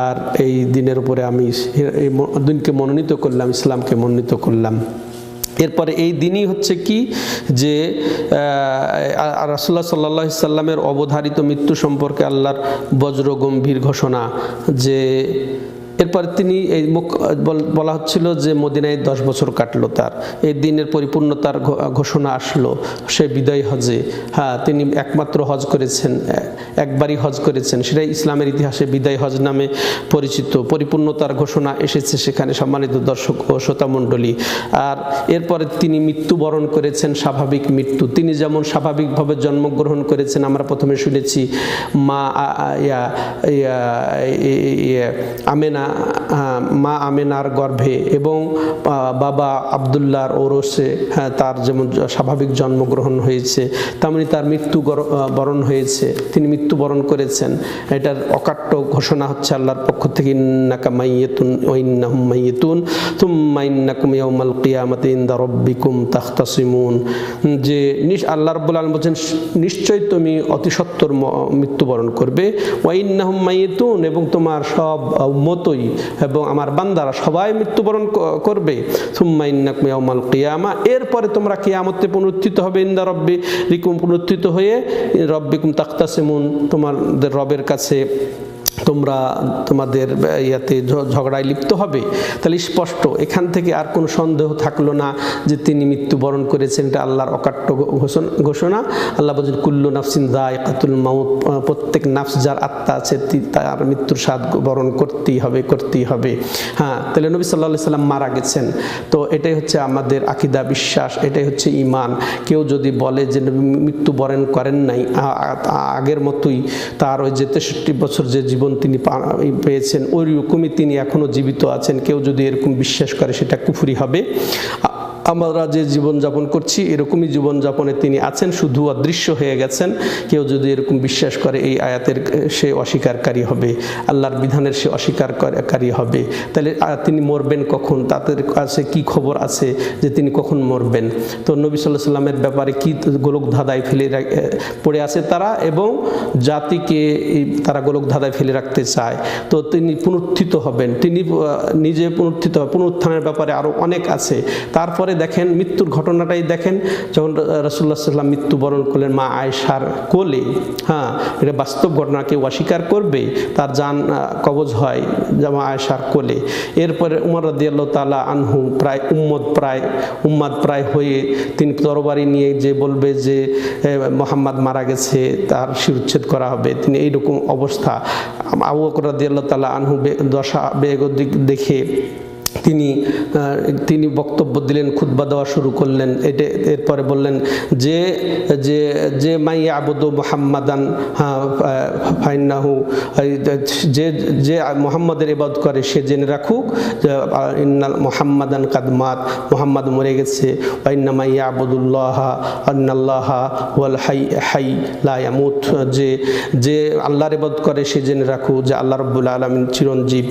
আর এই দিনের উপরে আমি এই দিনকে মনোনীত করলাম, ইসলামকে মনোনীত করলাম। এরপরে এই দিনই হচ্ছে কি, যে রাসূলুল্লাহ সাল্লাল্লাহু আলাইহি সাল্লামের অবধারিত মৃত্যু সম্পর্কে আল্লাহর বজ্র গম্ভীর ঘোষণা। যে এরপরে তিনি এই বলা হচ্ছিল যে মদিনায় 10 বছর কাটলো, তার এই দিনের পরিপূর্ণতার ঘোষণা আসলো সে বিদায় হজে। তিনি একমাত্র হজ করেছেন, একবারই হজ করেছেন, সেটাই ইসলামের ইতিহাসে বিদায় হজ নামে পরিচিত। পরিপূর্ণতার ঘোষণা এসেছে সেখানে, সম্মানিত দর্শক ও শ্রোতামণ্ডলী। আর এরপরে তিনি মৃত্যুবরণ করেছেন, স্বাভাবিক মৃত্যু। তিনি যেমন স্বাভাবিকভাবে জন্মগ্রহণ করেছেন, আমরা প্রথমে শুনেছি মা আমেনার গর্ভে এবং বাবা আবদুল্লাহর ওরসে তার যেমন স্বাভাবিক জন্মগ্রহণ হয়েছে, তেমনি তার মৃত্যু বরণ হয়েছে, তিনি মৃত্যুবরণ করেছেন। এটার অকাট্য ঘোষণা হচ্ছে আল্লাহর পক্ষ থেকে, ইন্নাকা মাইয়িতুন ওয়া ইন্নাহুম মাইয়িতুন সুম্মা ইন্নাকুম ইয়াওমাল কিয়ামাতি ইনদা রাব্বিকুম তাখতাসিমুন, যে আল্লাহ রাব্বুল আলামিন বলেন নিশ্চয়ই তুমি অতি সত্বর মৃত্যুবরণ করবে, ওয়া ইন্নাহুম মাইয়িতুন, এবং তোমার সব উম্মতই এবং আমার বান্দারা সবাই মৃত্যুবরণ করবে। সুম্মা ইন্নাকুম ইয়াওমাল কিয়ামা, এরপরে তোমরা কিয়ামতে পুনরুত্থিত হবে, ইনদা রাব্বিকুম, পুনরুত্থিত হয়ে রাব্বিকুম তাখতাসিমুন, তোমাদের রবের কাছে তোমরা তোমাদের ইয়াতে ঝগড়ায় লিপ্ত হবে। তাহলে স্পষ্ট এখান থেকে আর কোনো সন্দেহ থাকলো না যে তিনি মৃত্যুবরণ করেছেন, এটা আল্লাহর অকাট্য ঘোষণা। আল্লাহ বলেন, কুল্লু নাফসিন যায়কাতুল মাউত, প্রত্যেক নাফস যার আত্মা আছে তার মৃত্যুর স্বাদ বরণ করতেই হবে। তাহলে নবী সাল্লাল্লাহু আলাইহি সাল্লাম মারা গেছেন। তো এটাই হচ্ছে আমাদের আকীদা, বিশ্বাস, এটাই হচ্ছে ঈমান। কেউ যদি বলে যে মৃত্যুবরণ করেন নাই, আগের মতোই তার ওই যে 63 বছর যে জীবন তিনি পেয়েছেন ওই রকমই তিনি এখনো জীবিত আছেন, কেউ যদি এরকম বিশ্বাস করে সেটা কুফরি হবে। আমরা যে জীবনযাপন করছি এরকমই জীবনযাপনে তিনি আছেন, শুধু অদৃশ্য হয়ে গেছেন। কেউ যদি এরকম বিশ্বাস করে এই আয়াতের সে অস্বীকারী হবে, আল্লাহর বিধানের সে অস্বীকারী হবে। তাহলে তিনি মরবেন কখন, তাদের কাছে কি খবর আছে যে তিনি কখন মরবেন? তো নবী সাল্লাল্লাহু আলাইহি সাল্লামের ব্যাপারে কি গোলক ধাঁধায় ফেলে পড়ে আছে তারা, এবং জাতিকে তারা গোলক ধাঁধায় ফেলে রাখতে চায়। তো তিনি পুনরুত্থিত হবেন, তিনি নিজে পুনরুত্থিত হবেন। পুনরুত্থানের ব্যাপারে আরও অনেক আছে। তারপরে দেখেন মৃত্যুর ঘটনাটাই দেখেন, যখন রাসূলুল্লাহ সাল্লাল্লাহু আলাইহি ওয়াসাল্লাম মৃত্যুবরণ করলেন মা আয়েশার কোলে, হ্যাঁ, এটা বাস্তব ঘটনা, কেউ অস্বীকার করবে, তার জান কবজ হয় মা আয়েশার কোলে। এরপরে উমর রাদিয়াল্লাহু তাআলা আনহু প্রায় উম্মাদ প্রায় হয়ে তিনি তরবারি নিয়ে যে বলবে যে মুহাম্মদ মারা গেছে, তার শিরচ্ছেদ করা হবে, তিনি এইরকম অবস্থা। আবু বকর রাদিয়াল্লাহু তাআলা আনহু দশা বেগ দেখে তিনি বক্তব্য দিলেন, খুতবা দেওয়া শুরু করলেন। এরপরে বললেন যে যে যে মাই আবুদু মুহাম্মাদান ফাইন্নাহু, যে মুহাম্মাদের ইবাদত করে সে জেনে রাখুক যে ইন্নাল মুহাম্মাদান কাদ মাত, মুহাম্মদ মরে গেছে। ওয়া ইন্না মাই আবুদুল্লাহ আন্নাল্লাহা ওয়াল হাই লা ইয়ামুত, যে আল্লাহর ইবাদত করে সে জেনে রাখুক যে আল্লাহ রাব্বুল আলামিন চিরঞ্জীব,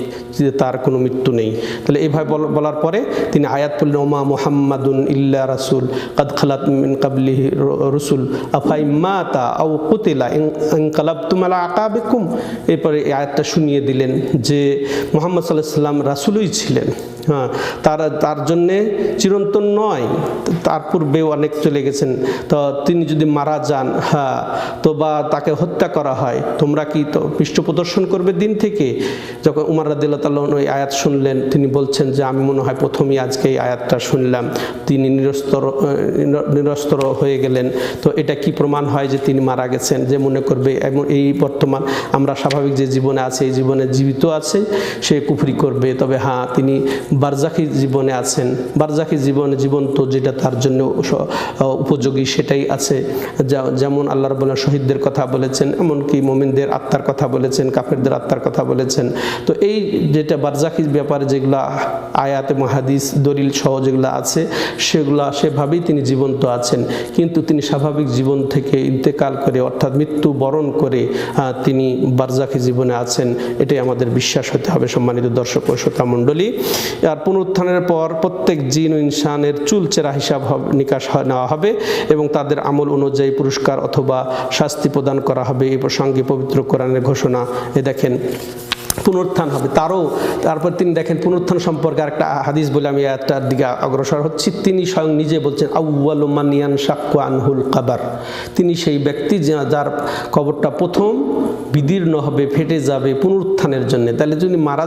তার কোনো মৃত্যু নেই। তাহলে এইভাবে বলার পরে তিনি আয়াত পড়লেন, ওমা মুহাম্মাদুন ইল্লা রাসূল কাদ খালাত মিন কাবলিহি রুসুল আফাইমাতা আও কুতিলা ইনকালাবতুম আলা আকাবিকুম। এরপরে এই আয়াতটা শুনিয়ে দিলেন যে মুহাম্মদ সাল্লাল্লাহু আলাইহি ওয়াসাল্লাম রাসূলই ছিলেন, হ্যাঁ, তার জন্যে চিরন্তন নয়, তার পূর্বেও অনেক চলে গেছেন। তো তিনি যদি মারা যান, হ্যাঁ, তো বা তাকে হত্যা করা হয়, তোমরা কি তো পৃষ্ঠ প্রদর্শন করবে দিন থেকে? যখন উমর রাদিয়াল্লাহু তাআলা এই আয়াত শুনলেন, তিনি বলছেন যে আমি মনে হয় প্রথমেই আজকে এই আয়াতটা শুনলাম। তিনি নিরস্ত্র হয়ে গেলেন। তো এটা কি প্রমাণ হয় যে তিনি মারা গেছেন? যে মনে করবে এবং এই বর্তমান আমরা স্বাভাবিক যে জীবনে আছে, এই জীবনে জীবিত আছে, সে কুফরি করবে। তবে হ্যাঁ, তিনি বারজাখী জীবনে আছেন, বারজাখী জীবনে জীবন্ত যেটা তার জন্য উপযোগী সেটাই আছে। যেমন আল্লাহ রাব্বুল আলামিন শহীদদের কথা বলেছেন, এমনকি মুমিনদের আত্মার কথা বলেছেন, কাফেরদের আত্মার কথা বলেছেন। তো এই যেটা বারজাখী ব্যাপারে যেগুলা আয়াতে হাদিস দলিল সহ যেগুলো আছে, সেগুলা সেভাবেই তিনি জীবন্ত আছেন। কিন্তু তিনি স্বাভাবিক জীবন থেকে ইন্তেকাল করে, অর্থাৎ মৃত্যু বরণ করে তিনি বারজাখী জীবনে আছেন, এটাই আমাদের বিশ্বাস হতে হবে। সম্মানিত দর্শক ও শ্রোতা মণ্ডলী, আর পুনরুত্থানের পর প্রত্যেক জিন ও ইনসানের চুলচেরা হিসাব নিকাশ নেওয়া হবে এবং তাদের আমল অনুযায়ী পুরস্কার অথবা শাস্তি প্রদান করা হবে। এই প্রসঙ্গে পবিত্র কোরআনের ঘোষণা। দেখেন পুনরুত্থান হবে, তারপর তিনি দেখেন পুনরুত্থান সম্পর্কে আরেকটা হাদিস বলে আমি একটার দিকে অগ্রসর হচ্ছি। তিনি স্বয়ং নিজে বলছেন, আউয়ালু মান ইয়ানশাক্কু আনহুল কবর, তিনি সেই ব্যক্তি যার কবরটা প্রথম বিদীর্ণ হবে, ফেটে যাবে পুনরুত্থানের জন্য। তাহলে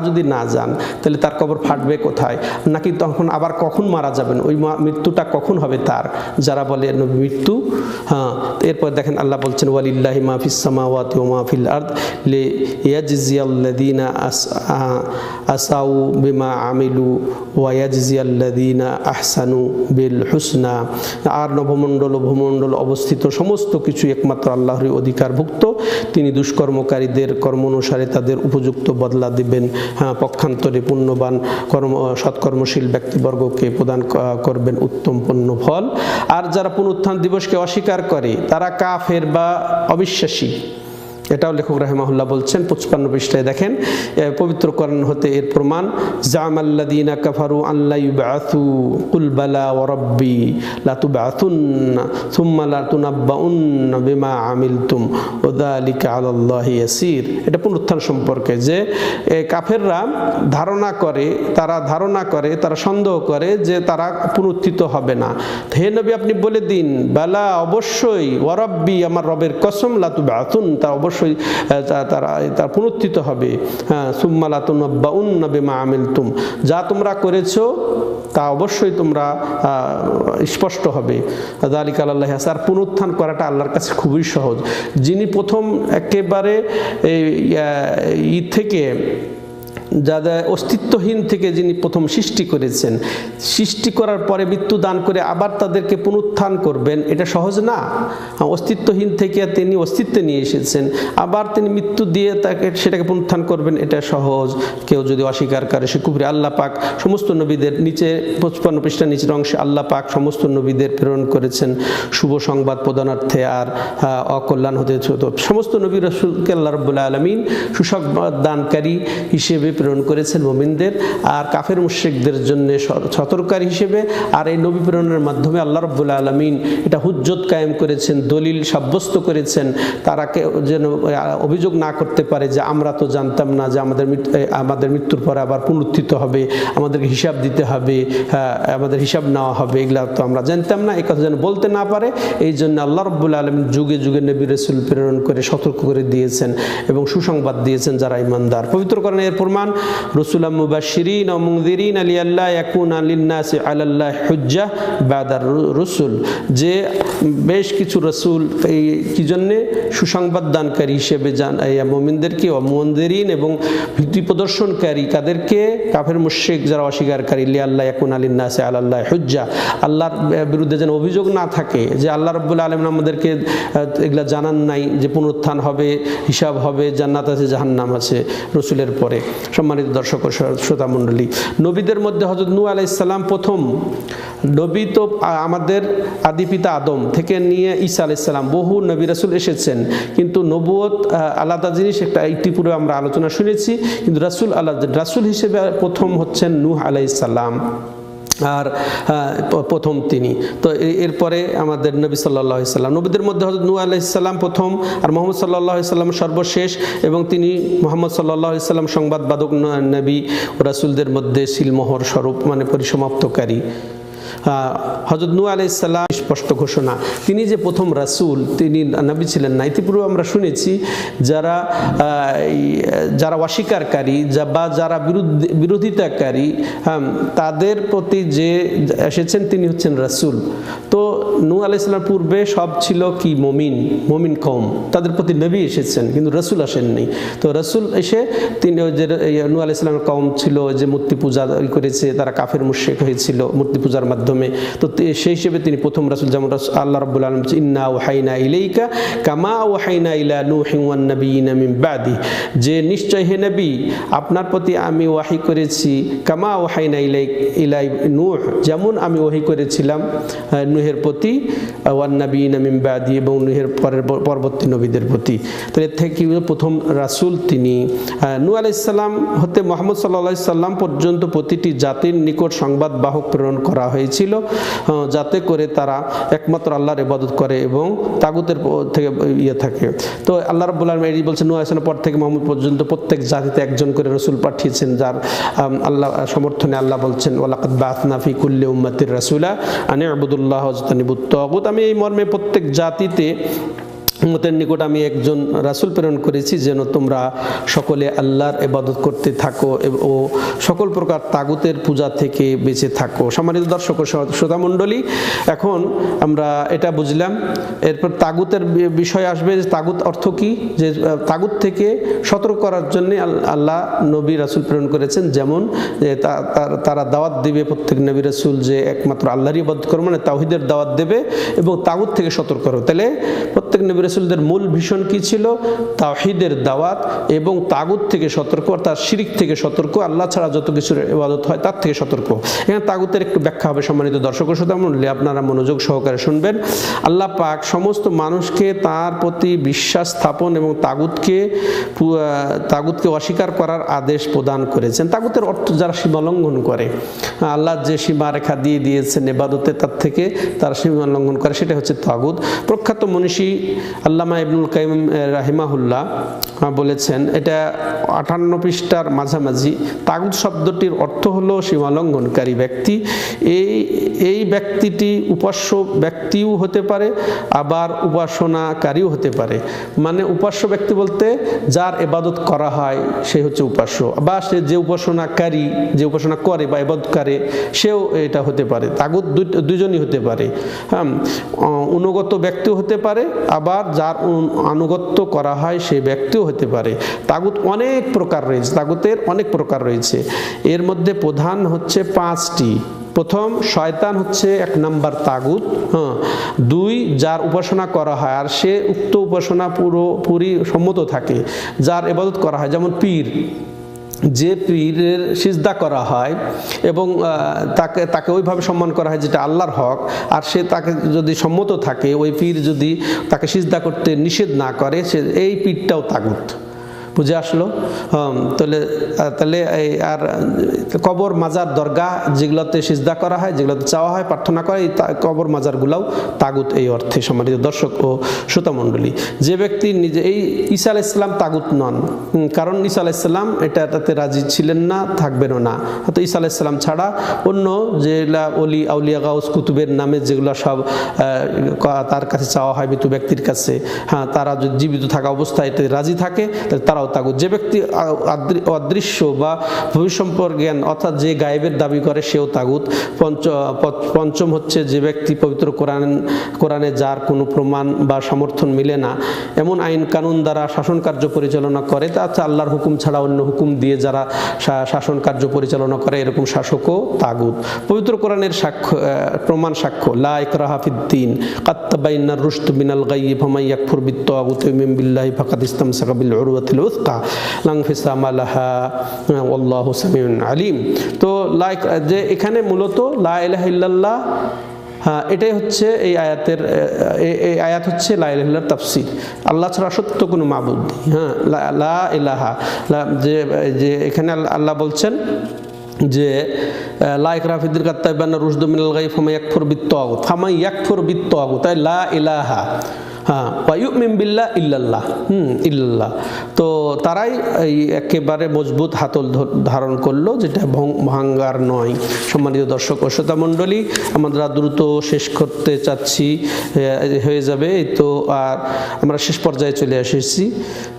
যদি না যান, তাহলে তার কবর ফাটবে কোথায়? নাকি তখন আবার কখন মারা যাবেন? ওই মৃত্যুটা কখন হবে তার? যারা বলে মৃত্যু, হ্যাঁ। এরপর দেখেন আল্লাহ বলছেন, ওয়ালিল্লাহি মা ফিস সামাওয়াতি ওয়া মা ফিল আরদ লিয়াজজিয়াল্লাযীনা আসাউ বিমা আমিলু ওয়া ইয়াজজিয়াল্লাযীনা আহসানু বিল হুসনা। আর নভমণ্ডল ও ভূমণ্ডল অবস্থিত সমস্ত কিছু একমাত্র আল্লাহরই অধিকারভুক্ত। তিনি দুষ্কর্মকারীদের কর্ম অনুসারে তাদের উপযুক্ত বদলা দিবেন। হ্যাঁ, পক্ষান্তরে পুণ্যবান সৎকর্মশীল ব্যক্তিবর্গকে প্রদান করবেন উত্তম পুণ্য ফল। আর যারা পুনরুত্থান দিবসকে অস্বীকার করে তারা কাফের বা অবিশ্বাসী। এটাও লেখক রাহিমাহুল্লাহ বলছেন 55 পৃষ্ঠায়। দেখেন পবিত্র কোরআন হতে এর প্রমাণ, জামাল্লাযীনা কাফারু আল্লা ইউবআসু কুল বালা ওয়া রাব্বি লা তুবআসুন্না সুম্মা লা তুনাব্বাউন্না বিমা আমিলতুম ওয়া যালিকা আলাল্লাহি ইয়াসির। এটা পুনরুত্থান সম্পর্কে যে কাফেররা ধারণা করে, তারা সন্দেহ করে যে তারা পুনরুত্থিত হবে না। হে নবী, আপনি বলে দিন, বালা অবশ্যই, ওয়া রাব্বি আমার রবের কসম, লা তুবআসুন তা অবশ্যই তারা পুনরুত্থিত হবে। হ্যাঁ, সুম্মা লা তুনাব্বাউন্না বিমা আমিলতুম, যা তোমরা করেছো তা অবশ্যই তোমরা স্পষ্ট হবে। যালিকা আলাল্লাহি ইয়াসির। আর পুনরুত্থান করাটা আল্লাহর কাছে খুবই সহজ। যিনি প্রথম একেবারে থেকে যাদের অস্তিত্বহীন থেকে যিনি প্রথম সৃষ্টি করেছেন, সৃষ্টি করার পরে মৃত্যু দান করে আবার তাদেরকে পুনরুত্থান করবেন, এটা সহজ না। অস্তিত্বহীন থেকে তিনি অস্তিত্বে নিয়ে এসেছেন, আবার তিনি মৃত্যু দিয়ে সেটাকে পুনরুত্থান করবেন, এটা সহজ। কেউ যদি অস্বীকার করে সে কুফরি। আল্লাহ পাক সমস্ত নবীদের নিচে 55 পৃষ্ঠার নিচের অংশে আল্লাহ পাক সমস্ত নবীদের প্রেরণ করেছেন শুভ সংবাদ প্রদানার্থে আর অকল্যাণ হতে। সমস্ত নবী রাসূলকে আল্লাহ রাব্বুল আলামিন সুসংবাদ দানকারী হিসেবে প্রেরণ করেছেন মুমিনদের আর কাফের মুশরিকদের জন্য সতর্ককারী হিসেবে। আর এই নবী প্রেরণের মাধ্যমে আল্লাহ রাব্বুল আলামিন এটা হুজ্জত কায়েম করেছেন, দলিল সাব্যস্ত করেছেন, তারাকে যেন অভিযোগ না করতে পারে যে আমরা তো জানতাম না যে আমাদের মৃত্যুর পরে আবার পুনরুত্থিত হবে, আমাদেরকে হিসাব দিতে হবে, আমাদের হিসাব নেওয়া হবে, এগুলা তো আমরা জানতাম না, এই কথা যেন বলতে না পারে। এই জন্য আল্লাহ রাব্বুল আলামিন যুগে যুগে নবী রাসূল প্রেরণ করে সতর্ক করে দিয়েছেন এবং সুসংবাদ দিয়েছেন যারা ঈমানদার। পবিত্র কোরআনে এর প্রমাণ রাসূলাম মুবাশশিরিন ওয়া মুনযিরিন লিআল্লা ইয়াকুনা লিন-নাসি আলাল্লাহি হুজ্জাহ বাদার রুসুল, যে বেশ কিছু রাসূল এই কি জন্য সুসংবাদ দানকারী হিসেবে মুমিনদেরকে ওয়া মুনযিরিন এবং ভীতি প্রদর্শনকারী কাদেরকে, কাফের মুশরিক যারা অস্বীকারী, লিআল্লা ইয়াকুনা লিন-নাসি আলাল্লাহি হুজ্জাহ, আল্লাহর বিরুদ্ধে যেন অভিযোগ না থাকে যে আল্লাহ রাব্বুল আলামিন আমাদেরকে এগুলা জানান নাই যে পুনরুত্থান হবে, হিসাব হবে, জান্নাত আছে জাহান্নাম আছে রসুলের পরে। সম্মানিত দর্শক ও শ্রোতা মণ্ডলী, নবীদের মধ্যে হযরত নূহ আলাইহিস সালাম প্রথম নবী। তো আমাদের আদি পিতা আদম থেকে নিয়ে ঈসা আলাইহিস সালাম বহু নবী রাসূল এসেছেন, কিন্তু নবুয়ত আলাদা জিনিস, একটা ইতিপূর্বে আমরা আলোচনা শুনেছি, কিন্তু রাসূল আলাদা। রাসূল হিসেবে প্রথম হচ্ছেন নূহ আলাইহিস সালাম, আর প্রথম তিনি। তো এরপরে আমাদের নবী সাল্লাল্লাহু আলাইহি সাল্লাম, নবীদের মধ্যে হযরত নূহ আলাইহিস সালাম প্রথম, আর মুহাম্মদ সাল্লাল্লাহু আলাইহি সাল্লাম সর্বশেষ, এবং তিনি মুহাম্মদ সাল্লাল্লাহু আলাইহি সাল্লাম সংবাদবাদক নবী ও রাসূলদের মধ্যে সিলমোহর স্বরূপ, মানে পরিসমাপ্তকারী। হযরত নূহ আলাইহিস সালাম স্পষ্ট ঘোষণা, তিনি যে প্রথম রাসূল, তিনি নবী ছিলেন না। ইতিপূর্বে আমরা শুনেছি যারা অস্বীকারী বা যারা বিরোধিতাকারী, তাদের প্রতি যে এসেছেন তিনি হচ্ছেন রাসূল। তো নূহ আলাইহিস সালামের পূর্বে সব ছিল কি মুমিন কওম, তাদের প্রতি নবী এসেছেন কিন্তু রাসূল আসেননি। তো রাসূল এসে তিনি যে নূহ আলাইহিস সালামের কওম ছিল যে মূর্তি পূজা করেছে, তারা কাফের মুশরিক হয়েছিল মূর্তি পূজার মাধ্যমে। তো সেই হিসেবে তিনি প্রথম রাসূল। যেমন আল্লাহ রাব্বুল আলামিন ইন্না ওয়াহাইনা ইলাইকা কামা ওয়াহাইনা ইলা নূহিন ওয়ান নাবিয়িনা মিন বাদি, যে নিশ্চয় হে নবী আপনার প্রতি আমি ওয়াহি করেছি, কামা ওয়াহাইনা ইলা নূহ, যেমন আমি ওয়াহি করেছিলাম নূহের প্রতি, ওয়ান নাবিয়িনা মিন বাদি, এবং নূহের পরবর্তী নবীদের প্রতি। তো এর থেকে প্রথম রাসূল তিনি। নূহ আলাইহিস সালাম হতে মুহাম্মদ সাল্লাল্লাহু আলাইহি সাল্লাম পর্যন্ত প্রতিটি জাতির নিকট সংবাদ বাহক প্রেরণ করা হয়েছিল, যাতে করে তারা একমাত্র আল্লাহর ইবাদত করে এবং তাগুতের থেকে থাকে। তো আল্লাহ রাব্বুল আলামিন এই বলছেন নূহ আলাইহিস সালামের পর থেকে মুহাম্মদ পর্যন্ত প্রত্যেক জাতিতে একজন করে রাসূল পাঠিয়েছেন, যার আল্লাহ সমর্থনে আল্লাহ বলছেন ওয়ালাকাদ বাআসনা ফি কুল্লি উম্মাতির রাসূলা আন ইবুদুল্লাহ ওয়াজতানিবুত তাগুত। আমি এই মর্মে প্রত্যেক জাতিতে উম্মতের নিকট আমি একজন রাসূল প্রেরণ করেছি, যেন তোমরা সকলে আল্লাহর ইবাদত করতে থাকো ও সকল প্রকার তাগুতের পূজা থেকে বেঁচে থাকো। সম্মানিত দর্শক ও শ্রোতা মণ্ডলী, এখন আমরা এটা বুঝলাম। এরপর তাগুতের বিষয় আসবে। তাগুত অর্থ কি? যে তাগুত থেকে সতর্ক করার জন্য আল্লাহ নবী রাসূল প্রেরণ করেছেন। যেমন তারা দাওয়াত দিবে, প্রত্যেক নবী রাসূল, যে একমাত্র আল্লাহরই ইবাদত করো, মানে তাওহীদের দাওয়াত দেবে এবং তাগুত থেকে সতর্ক করো। তাহলে প্রত্যেক নবী রাসূলদের মূল ভীষণ কি ছিল? তাওহীদের দাওয়াত এবং তাগুত থেকে সতর্ক, তার শিরিক থেকে সতর্ক, আল্লাহ ছাড়া যত কিছুর ইবাদত হয় তার থেকে সতর্ক। এখানে তাগুতের একটু ব্যাখ্যা হবে। সম্মানিত দর্শক ও শ্রোতা মণ্ডলী, আপনারা মনোযোগ সহকারে শুনবেন। আল্লাহ পাক সমস্ত মানুষকে তার প্রতি বিশ্বাস স্থাপন এবং তাগুতকে অস্বীকার করার আদেশ প্রদান করেছেন। তাগুতের অর্থ যারা সীমা লঙ্ঘন করে, আল্লাহ যে সীমারেখা দিয়ে দিয়েছেন ইবাদতে, তার থেকে তারা সীমা লঙ্ঘন করে, সেটা হচ্ছে তাগুত। প্রখ্যাত মনীষী আল্লামা ইবনুল কাইয়িম রাহিমাহুল্লাহ বলেছেন, এটা 58 পৃষ্ঠার মাঝামাঝি, তাগুত শব্দটির অর্থ হলো সীমালঙ্ঘনকারী ব্যক্তি। এই ব্যক্তিটি উপাস্য ব্যক্তিও হতে পারে, আবার উপাসনাকারীও হতে পারে। মানে উপাস্য ব্যক্তি বলতে যার ইবাদত করা হয় সে হচ্ছে উপাস্য, বা সে যে উপাসনাকারী, যে উপাসনা করে বা ইবাদত করে, সেও এটা হতে পারে। তাগুত দুজনই হতে পারে। অনুগত ব্যক্তিও হতে পারে, আবার যার আনুগত্য করা হয় সেই ব্যক্তিও হতে পারে। তাগুত অনেক প্রকার রয়েছে, তাগুতের অনেক প্রকার রয়েছে। এর মধ্যে প্রধান হচ্ছে 5টি। প্রথম, শয়তান হচ্ছে 1 নাম্বার তাগুত। 2, যার উপাসনা করা হয় আর সে উক্ত উপাসনা পুরোপুরি সম্মত থাকে, যার ইবাদত করা হয়, যেমন পীর। যে পীরের সিজদা করা হয় এবং তাকে ওইভাবে সম্মান করা হয় যেটা আল্লাহর হক, আর সে তাকে যদি সম্মত থাকে, ওই পীর যদি তাকে সিজদা করতে নিষেধ না করে, সে এই পীরটাও তাগুত। বুঝে আসলো? তাহলে তাহলে আর কবর মাজার দরগা যেগুলোতে সিজদা করা হয়, যেগুলোতে চাওয়া হয়, প্রার্থনা করা, এই কবর মাজারগুলাও তাগুত এই অর্থে। সম্মানিত দর্শক ও শ্রোতা মণ্ডলী, যে ব্যক্তি নিজে এই ঈসা আলাইহিস সালাম তাগুত নন, কারণ ঈসা আলাইহিস সালাম এটাতে রাজি ছিলেন না, থাকবেনও না। তো ঈসা আলাইহিস সালাম ছাড়া অন্য যেগুলা অলি আউলিয়া গাউস কুতুবের নামে যেগুলো সব তার কাছে চাওয়া হয় মৃত ব্যক্তির কাছে, হ্যাঁ, তারা যদি জীবিত থাকা অবস্থায় এতে রাজি থাকে তাহলে তারাও তাগুত। যে ব্যক্তি অদৃশ্য বা ভবিষ্যৎ জ্ঞান অর্থাৎ যে গায়েবের দাবি করে সেও তাগুত। পঞ্চম হচ্ছে যে ব্যক্তি পবিত্র কোরআনে যার কোনো প্রমাণ বা সমর্থন মিলে না এমন আইন কানুন দ্বারা শাসন কার্য পরিচালনা করে, তা আল্লাহর হুকুম ছাড়া অন্য হুকুম দিয়ে যারা শাসন কার্য পরিচালনা করে এরকম শাসকও তাগুত। পবিত্র কোরআনের সাক্ষ্য প্রমাণ সাক্ষ্য লা ইকরাহা ফিদ্দীন কাদ তাবায়্যানার রুশদ মিনাল গায়্যি ফামান ইয়াকফুর বিত-তাগুতি ওয়া ইউমিন বিল্লাহি ফাকাদ ইসতামসাকা বিল উরওয়াতিল উসকা লা ইনফিসামা লাহা ওয়াল্লাহু সামিউন আলিম। তো যে এখানে মূলত লা ইলাহা ইল্লাল্লাহ, হ্যাঁ, এটাই হচ্ছে এই আয়াত হচ্ছে লা ইলাহা ইল্লাল্লাহর তাফসীর। আল্লাহ ছাড়া সত্য কোনো মাবুদ নেই। হ্যাঁ, লা ইলাহা, যে এখানে আল্লাহ বলছেন যে লা ইকরাহা ফিদ্দীন কাদ তাবায়্যানা রুশদু মিনাল গায়্যি ফামান ইয়াকফুর বিত-তাগুত, তাই লা ইলাহা, হ্যাঁ, ওয়া ইউমিন বিল্লাহ ইল্লাল্লাহ, ইল্লাল্লাহ। তো তারাই এই একেবারে মজবুত হাতল ধারণ করলো, যেটা ভাঙ্গার নয়। সম্মানিত দর্শক ও শ্রোতা মণ্ডলী, আমরা দ্রুত শেষ করতে চাচ্ছি, হয়ে যাবে এই তো, আর আমরা শেষ পর্যায়ে চলে এসেছি।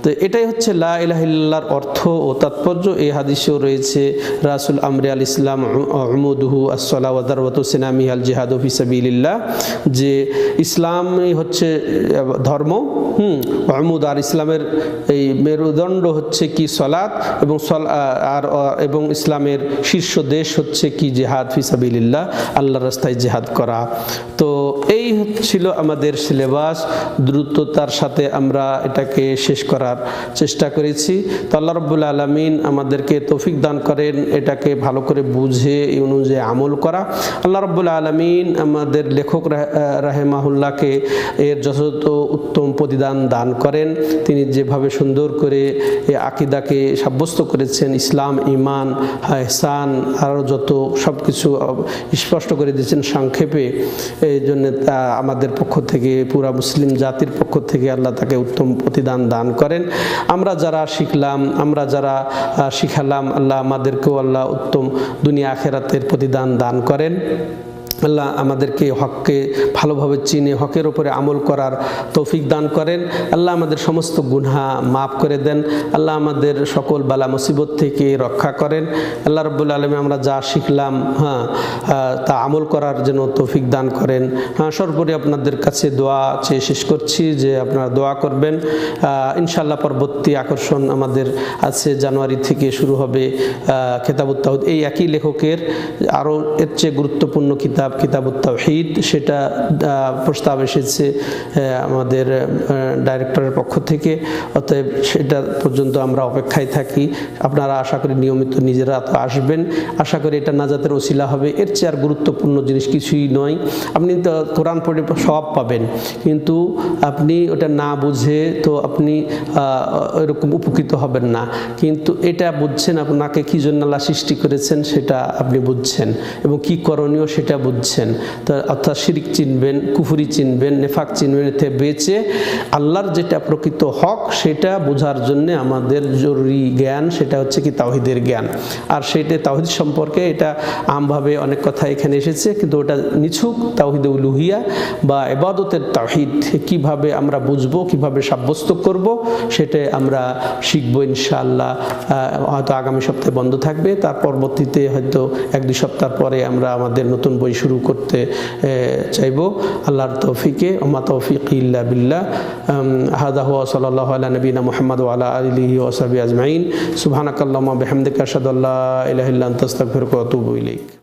তো এটাই হচ্ছে লা ইলাহা ইল্লাল্লাহর অর্থ ও তাৎপর্য। এই হাদিসেও রয়েছে রাসূল আমরে আল ইসলাম উমুদুহু আস-সালাহ ওয়া দারওয়াতু সিনামি আল জিহাদু ফি সাবিলিল্লাহ, যে ইসলামই হচ্ছে ধর্ম, উমুদ, আর ইসলামের এই মেরুদণ্ড হচ্ছে কি সালাত, এবং ইসলামের শীর্ষ দেশ হচ্ছে কি জিহাদ ফি সাবিলিল্লাহ, আল্লাহর রাস্তায় জিহাদ করা। তো এই ছিল আমাদের সিলেবাস। দ্রুততার সাথে আমরা এটাকে শেষ করার চেষ্টা করেছি। তো আল্লাহ রাব্বুল আলামিন আমাদেরকে তৌফিক দান করেন এটাকে ভালো করে বুঝে এই অনুযায়ী আমল করা। আল্লাহ রাব্বুল আলামিন আমাদের লেখক রাহিমাহুল্লাহকে এর যথাযথ উত্তম প্রতিদান দান করেন। তিনি যেভাবে সুন্দর করে আকীদাকে সাব্যস্ত করেছেন, ইসলাম, ঈমান, ইহসান, আরও যত সব কিছু স্পষ্ট করে দিয়েছেন সংক্ষেপে, এই জন্য আমাদের পক্ষ থেকে, পুরা মুসলিম জাতির পক্ষ থেকে আল্লাহ তাকে উত্তম প্রতিদান দান করেন। আমরা যারা শিখলাম, আমরা যারা শিখালাম, আল্লাহ আমাদেরকেও আল্লাহ উত্তম দুনিয়া আখেরাতের প্রতিদান দান করেন। আল্লাহ আমাদেরকে হককে ভালোভাবে চিনে হকের উপরে আমল করার তৌফিক দান করেন। আল্লাহ আমাদের সমস্ত গুনাহ মাফ করে দেন। আল্লাহ আমাদের সকল বালা মুসিবত থেকে রক্ষা করেন। আল্লাহ রাব্বুল আলামিন আমরা যা শিখলাম, তা আমল করার জন্য তৌফিক দান করেন। সর্বোপরি আপনাদের কাছে দোয়া চেয়ে শেষ করছি যে আপনারা দোয়া করবেন। ইনশাআল্লাহ পরবর্তী আকর্ষণ আমাদের আছে, জানুয়ারি থেকে শুরু হবে কিতাবুত তাওহীদ। এই একই লেখকের আরও এর চেয়ে গুরুত্বপূর্ণ কিতাবুত তাওহীদ, সেটা প্রস্তাব এসেছে আমাদের ডাইরেক্টরের পক্ষ থেকে। অতএব সেটা পর্যন্ত আমরা অপেক্ষায় থাকি। আপনারা আশা করি নিয়মিত নিজেরা তো আসবেন, আশা করি এটা নাজাতের ওসিলা হবে। এর চেয়ে আর গুরুত্বপূর্ণ জিনিস কিছুই নয়। আপনি তো কোরআন পড়ে সওয়াব পাবেন, কিন্তু আপনি ওটা না বুঝে তো আপনি এরকম উপকৃত হবেন না। কিন্তু এটা বুঝছেন, আপনাকে কি জন্য আল্লাহ সৃষ্টি করেছেন সেটা আপনি বুঝছেন, এবং কি করণীয় সেটা বুঝছেন। তো অর্থাৎ শিরক চিনবেন, কুফরি চিনবেন, নেফাক চিনবেন। এতে বেঁচে আল্লাহর যেটা প্রকৃত হক সেটা বোঝার জন্য আমাদের জরুরি জ্ঞান, সেটা হচ্ছে কি তাওহীদের জ্ঞান। আর সেটা তাওহীদ সম্পর্কে এটা আমভাবে অনেক কথা এখানে এসেছে, কিন্তু ওটা নিছক তাওহীদে উলুহিয়া বা ইবাদতের তাওহীদ কিভাবে আমরা বুঝবো, কিভাবে সাব্যস্ত করব, সেটা আমরা শিখবো ইনশাআল্লাহ। হয়তো আগামী সপ্তাহে বন্ধ থাকবে, তার পরবর্তীতে হয়তো 1-2 সপ্তাহ পরে আমরা আমাদের নতুন বই শুরু করতে চাইব আল্লাহর তৌফিকে। ওমা তৌফিক ইল্লা বিল্লাহ। হাদা হুয়া সাল্লাল্লাহু আলা নবিনা মুহাম্মদ ওয়া আলা আলিহি ওয়া সাহবিহি আজমাইন। সুবহানাকাল্লাহুম্মা বিহামদিকা আশহাদু আল্লা ইলাহা ইল্লা আনতা আস্তাগফিরুকা ওয়া আতুবু ইলাইক।